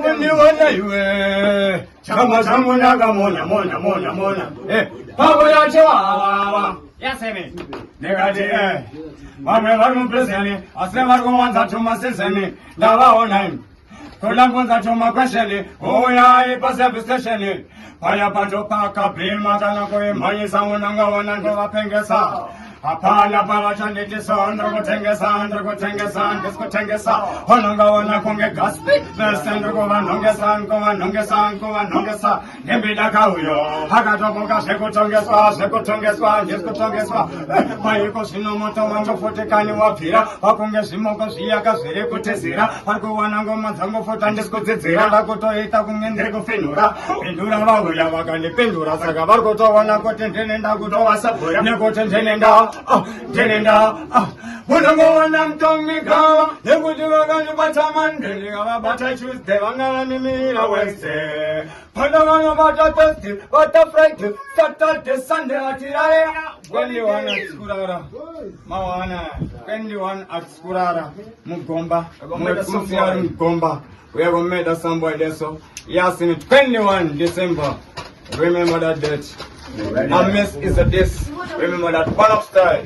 kundi wana iwe chama changu nyaga monya monya monya monya pabo ya chewa yaseme negati mame varu preseni asle varu wanza chuma seseni ndava online kola kwanza chuma kwesheni oya ipase bistesheni paya pato paka bima kana koe manye saunanga wana ndo vapengesa Apana para chaniti sondro kutengesa diskutengesa hononga wana konge gaspi nesendro kova nongesa nembida kauyo hakatokoka sekutongeswa diskutongeswa mayiko sinomoto wanjo fotekani wapira wakonge simoko siyaka ziri kutezira harikuwana ngoma dzango fota ndiskudzidzira ndakutoita kungendiri kufinura pindura vauya vakandipindura saka varikutowana kuti ndine ndakutovasabhura nekuti ndine Tenenda, Unangoana mtomika, Nekutiwagani batamandeli, Abata Tuesday, Wangani Mira Wednesday, Panagana Bata Thursday, Bata Friday, Saturday, Sunday, Atirae, 21 at Skurara, Mawana, 21 at Skurara, Mugomba, Mugomba, we have made a somebody there, so yes, in 21 December, remember that date. A miss is a diss. Remember that one of style.